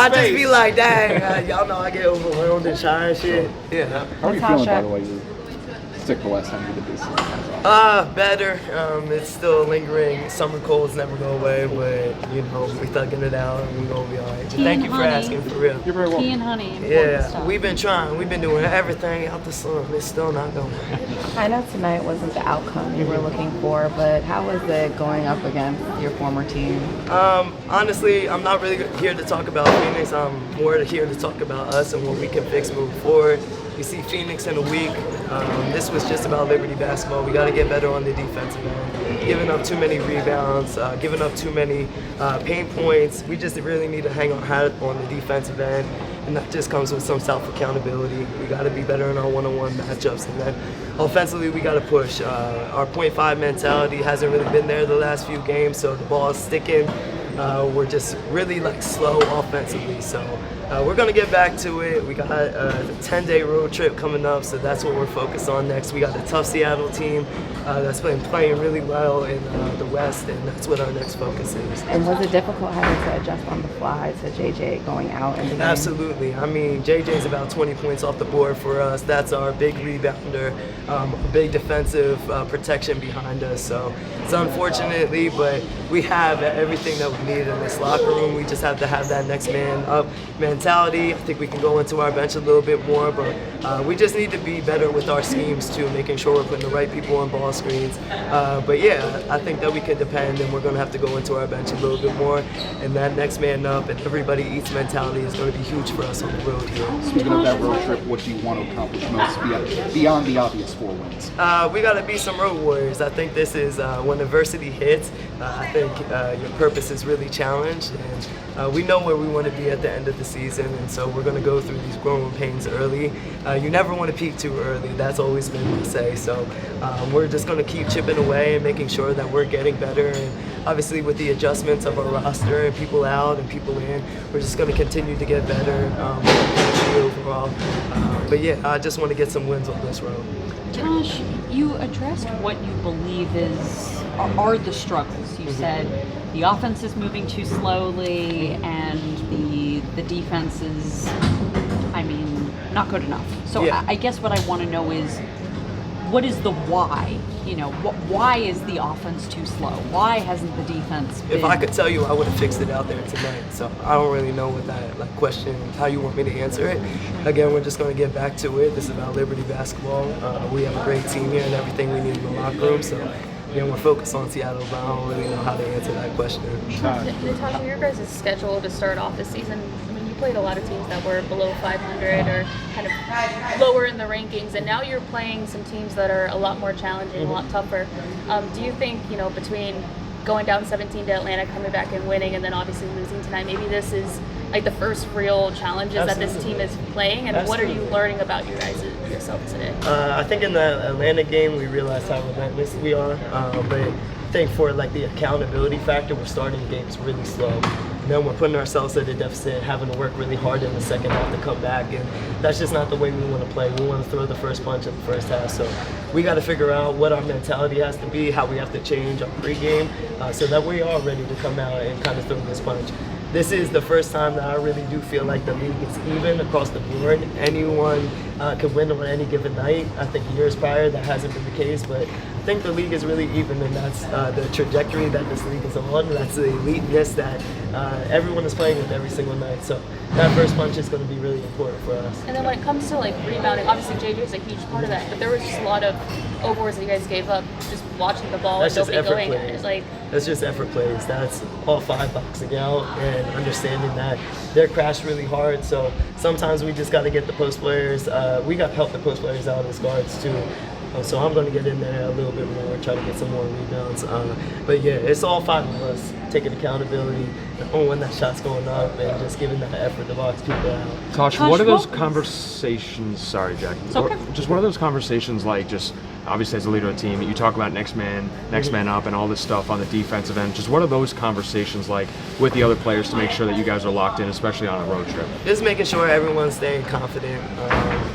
I just be like, dang, y'all know I get overwhelmed and shy and shit. Yeah. How are you feeling, by the way? You stick the last time you did this season. Better. It's still lingering. Summer colds never go away, but you know, we thugging it out and we're gonna be all right. But thank you for asking, for real. You're very welcome. Tea and honey. Yeah, Stuff. we've been trying. We've been doing everything out the sun. It's still not going. I know tonight wasn't the outcome you were looking for, but how was it going up against your former team? Honestly, I'm not really here to talk about Phoenix. I'm more here to talk about us and what we can fix moving forward. You see Phoenix in a week. This was just about Liberty basketball. We got to get better on the defensive end. Giving up too many rebounds, giving up too many paint points. We just really need to hang our hat on the defensive end, and that just comes with some self-accountability. We got to be better in our one-on-one matchups, and then offensively we got to push. Our .5 mentality hasn't really been there the last few games, so the ball is sticking. We're just really slow offensively, so we're gonna get back to it. We got a 10-day road trip coming up, so that's what we're focused on next. We got a tough Seattle team that's been playing really well in the West, and that's what our next focus is. And was it difficult having to adjust on the fly to JJ going out in the game? Absolutely. I mean, JJ's about 20 points off the board for us. That's our big rebounder, a big defensive protection behind us. So it's unfortunately, but we have everything that we need in this locker room. We just have to have that next man up mentality. I think we can go into our bench a little bit more, but we just need to be better with our schemes too, making sure we're putting the right people on ball screens. But yeah, I think that we can depend, and we're going to have to go into our bench a little bit more. And that next man up and everybody eats mentality is going to be huge for us on the road here. Speaking of that road trip, what do you want to accomplish most beyond the obvious 4 wins? We got to be some road warriors. I think this is when adversity hits, I think your purpose is really challenged, and we know where we want to be at the end of the season, and so we're going to go through these growing pains early. You never want to peak too early. That's always been my say. So we're just going to keep chipping away and making sure that we're getting better. And obviously, with the adjustments of our roster and people out and people in, we're just going to continue to get better overall. But yeah, I just want to get some wins on this road. Josh, you addressed what you believe are the struggles. You said the offense is moving too slowly and the defense is, not good enough. So yeah. I guess what I want to know is, what is the why? Why is the offense too slow? Why hasn't the defense been? If I could tell you, I would have fixed it out there tonight. So I don't really know what that question, how you want me to answer it. Again, we're just going to get back to it. This is about Liberty basketball. We have a great team here and everything we need in the locker room. So again, we're focused on Seattle, but I don't really know how to answer that question. Natasha, your guys' schedule to start off this season, you played a lot of teams that were below 500 or kind of lower in the rankings, and now you're playing some teams that are a lot more challenging, a lot tougher. Do you think, between going down 17 to Atlanta, coming back and winning, and then obviously losing tonight, maybe this is the first real challenges Absolutely. That this team is playing, and Absolutely. What are you learning about yourself today? I think in the Atlanta game we realized how relentless we are, but I think for the accountability factor, we're starting games really slow. And then we're putting ourselves at a deficit, having to work really hard in the second half to come back, and that's just not the way we want to play. We want to throw the first punch in the first half, so we got to figure out what our mentality has to be, how we have to change our pregame, so that we are ready to come out and kind of throw this punch. This is the first time that I really do feel like the league is even across the board. Anyone could win on any given night. I think years prior that hasn't been the case, but I think the league is really even, and that's the trajectory that this league is on. That's the eliteness that everyone is playing with every single night. So that first punch is going to be really important for us. And then when it comes to rebounding, obviously JJ is a huge part of that, but there was just a lot of overboards that you guys gave up just watching the ball That's and just nobody effort going plays. at it. That's just effort plays. That's all 5 boxing out and understanding that they're crashed really hard. So sometimes we just got to get the post players. We got to help the post players out as guards too. So I'm going to get in there a little bit more, try to get some more rebounds. But yeah, it's all 5 of us taking accountability on when that shot's going up and just giving that effort to box people out. Tosh, what are those conversations? Sorry, Jackie. Okay. Just what are those conversations like? Just obviously as a leader of the team, you talk about next man up, and all this stuff on the defensive end. Just what are those conversations like with the other players to make sure that you guys are locked in, especially on a road trip? Just making sure everyone's staying confident.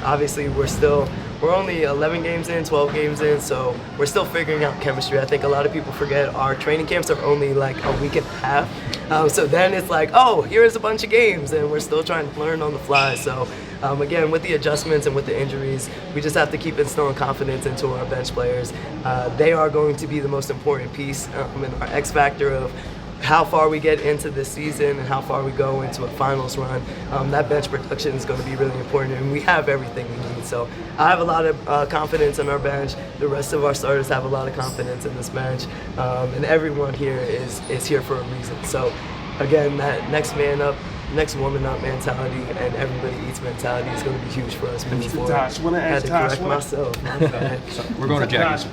obviously we're only 11 games in, 12 games in, so we're still figuring out chemistry. I think a lot of people forget our training camps are only like a week and a half. So then it's like, oh, here's a bunch of games, and we're still trying to learn on the fly. So again, with the adjustments and with the injuries, we just have to keep instilling confidence into our bench players. They are going to be the most important piece in our X factor of how far we get into this season and how far we go into a finals run. That bench production is going to be really important, and we have everything we need. So I have a lot of confidence in our bench. The rest of our starters have a lot of confidence in this bench, and everyone here is here for a reason. So again, that next man up, next woman up mentality and everybody eats mentality is going to be huge for us moving forward. Tosh, I had to correct myself. We're going to Jackie.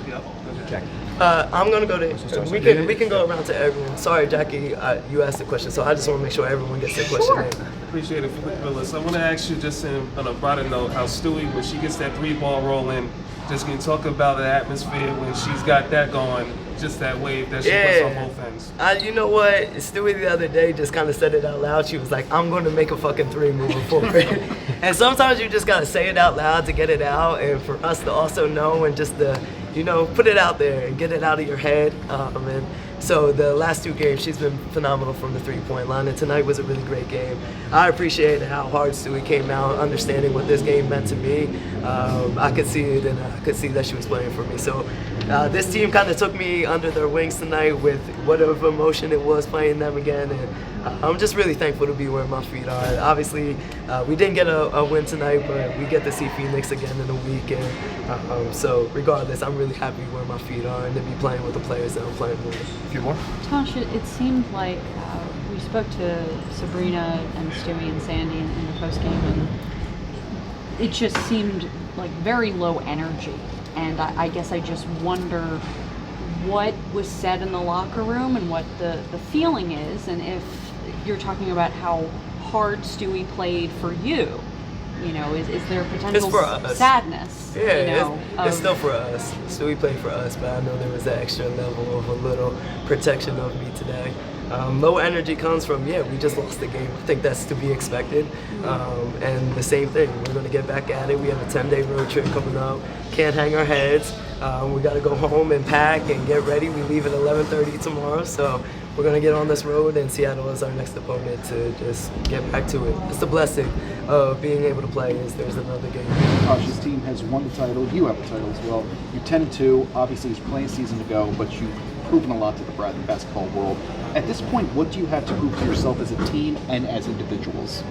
Jackie. I'm gonna go to. We can go around to everyone. Sorry, Jackie, you asked the question, so I just want to make sure everyone gets their question in. Appreciate it, Phyllis. I want to ask you just on a broader note, how Stewie, when she gets that 3-ball rolling, just can you talk about the atmosphere when she's got that going, just that wave that she puts on both ends? You know what? Stewie the other day just kind of said it out loud. She was like, I'm going to make a fucking 3 moving forward. And sometimes you just got to say it out loud to get it out, and for us to also know and just to, put it out there and get it out of your head. And so the last 2 games, she's been phenomenal from the 3-point line, and tonight was a really great game. I appreciated how hard Stewie came out, understanding what this game meant to me. I could see it, and I could see that she was playing for me. So this team kind of took me under their wings tonight with whatever emotion it was playing them again, and I'm just really thankful to be where my feet are. Obviously, we didn't get a win tonight, but we get to see Phoenix again in a week, and so regardless, I'm really happy where my feet are and to be playing with the players that I'm playing with. A few more? Tasha, it seemed like we spoke to Sabrina and Stewie and Sandy in the postgame, and it just seemed like very low energy. And I guess I just wonder what was said in the locker room and what the feeling is, and if you're talking about how hard Stewie played for you. Is there potential sadness? Yeah, it's still for us. Stewie played for us, but I know there was that extra level of a little protection of me today. Low energy comes from, we just lost the game. I think that's to be expected. And the same thing, we're going to get back at it. We have a 10-day road trip coming up. Can't hang our heads. We got to go home and pack and get ready. We leave at 11:30 tomorrow, so we're going to get on this road, and Seattle is our next opponent to just get back to it. It's the blessing of being able to play is there's another game. Natasha's team has won the title. You have the title as well. You're 10-2. Obviously, it's playing season to go, but you've proven a lot to the basketball world. At this point, what do you have to prove to yourself as a team and as individuals?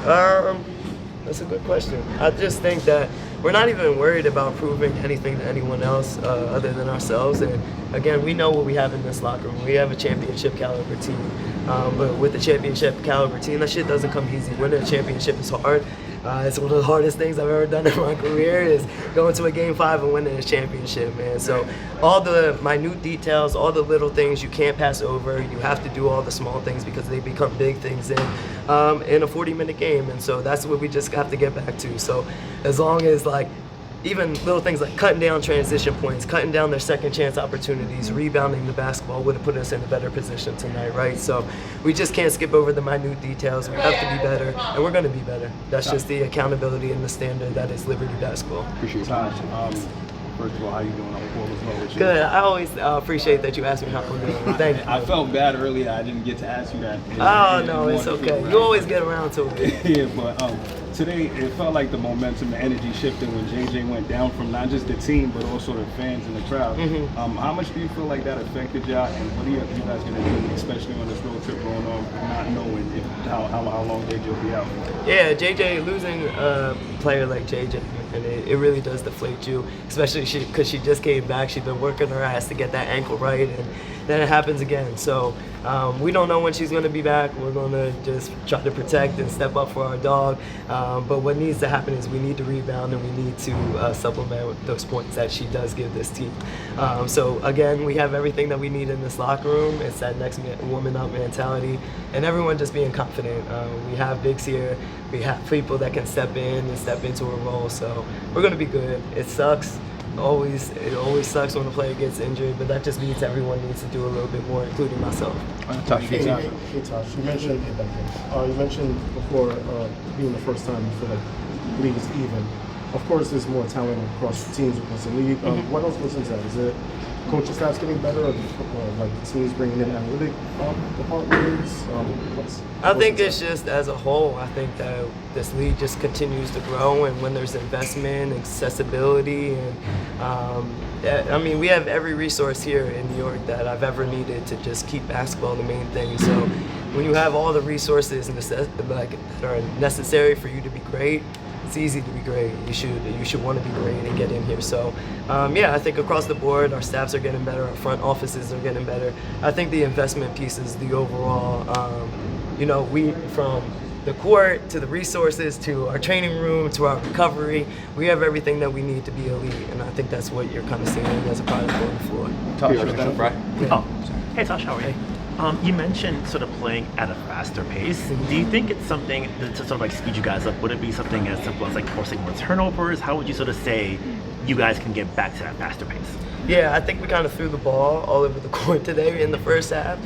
That's a good question. I just think that we're not even worried about proving anything to anyone else other than ourselves. And again, we know what we have in this locker room. We have a championship caliber team. But with the championship caliber team, that shit doesn't come easy. Winning a championship is hard. It's one of the hardest things I've ever done in my career is going to a Game 5 and winning a championship, man. So all the minute details, all the little things you can't pass over. You have to do all the small things because they become big things in a 40-minute game. And so that's what we just have to get back to. So as long as even little things like cutting down transition points, cutting down their second chance opportunities, rebounding the basketball would have put us in a better position tonight, right? So we just can't skip over the minute details. We have to be better, and we're going to be better. That's just the accountability and the standard that is Liberty basketball. Appreciate it. First of all, how you doing? I hope all is well with you. Good. I always appreciate that you asked me how I'm doing. Thank you. I felt bad earlier. I didn't get to ask you that. No, it's okay. You always get around to it. Yeah, but today it felt like the momentum, the energy shifted when JJ went down from not just the team but also the fans and the crowd. How much do you feel like that affected y'all, and what are you guys going to do, especially on this road trip going on, not knowing how long JJ will be out? Yeah, JJ, losing a player like JJ, and it really does deflate you, especially because she just came back. She's been working her ass to get that ankle right, and then it happens again. So we don't know when she's going to be back. We're going to just try to protect and step up for our dog. But what needs to happen is we need to rebound, and we need to supplement with those points that she does give this team. So again, we have everything that we need in this locker room. It's that next woman up mentality, and everyone just being confident. We have bigs here. We have people that can step in and step into a role. So we're going to be good. It sucks. It always sucks when a player gets injured, but that just means everyone needs to do a little bit more, including myself. Hey, Tosh, you mentioned before being the first time you feel like the league is even. of course, there's more talent across the teams across the league. What else goes into that? Is it coaching staff's getting better, or like the teams bringing in analytic departments? I think it's just as a whole. I think that this league just continues to grow, and when there's investment, accessibility, and I mean, we have every resource here in New York that I've ever needed to just keep basketball the main thing. So when you have all the resources and that are necessary for you to be great, it's easy to be great. You should want to be great and get in here. So yeah, I think across the board, our staffs are getting better, our front offices are getting better. I think the investment piece is the overall, you know, from the court to the resources to our training room to our recovery, we have everything that we need to be elite, and I think that's what you're kind of seeing as a product on the floor. Hey Tosh, how are you? You mentioned sort of playing at a faster pace. Do you think it's something to sort of like speed you guys up? Would it be something as simple as like forcing more turnovers? How would you sort of say you guys can get back to that faster pace? Yeah, I think we kind of threw the ball all over the court today in the first half.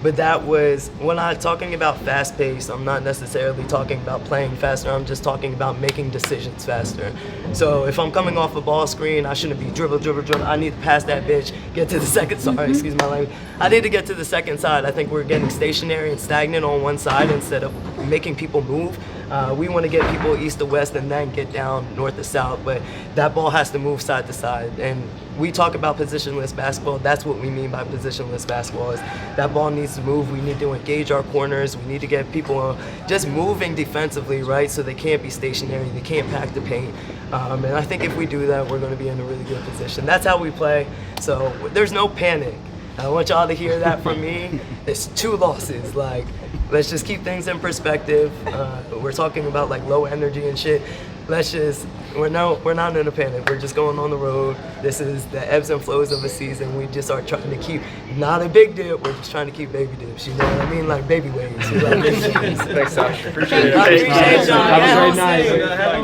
But that was, when I'm talking about fast pace, I'm not necessarily talking about playing faster, I'm just talking about making decisions faster. So if I'm coming off a ball screen, I shouldn't be dribble. I need to pass that bitch, get to the second, excuse my language. I need to get to the second side. I think we're getting stationary and stagnant on one side instead of making people move. We want to get people east to west and then get down north to south, but that ball has to move side to side. And we talk about positionless basketball. That's what we mean by positionless basketball, is that ball needs to move. We need to engage our corners. We need to get people just moving defensively, right? So they can't be stationary. They can't pack the paint. And I think if we do that, we're going to be in a really good position. That's how we play. So there's no panic. I want y'all to hear that from me. It's 2 losses. Like, let's just keep things in perspective. We're talking about like low energy and shit. We're not in a panic. We're just going on the road. This is the ebbs and flows of a season. We just are trying to keep, not a big dip, we're just trying to keep baby dips, you know what I mean? Like baby waves. Thanks, Sasha. Appreciate it. I appreciate y'all. Have a great night.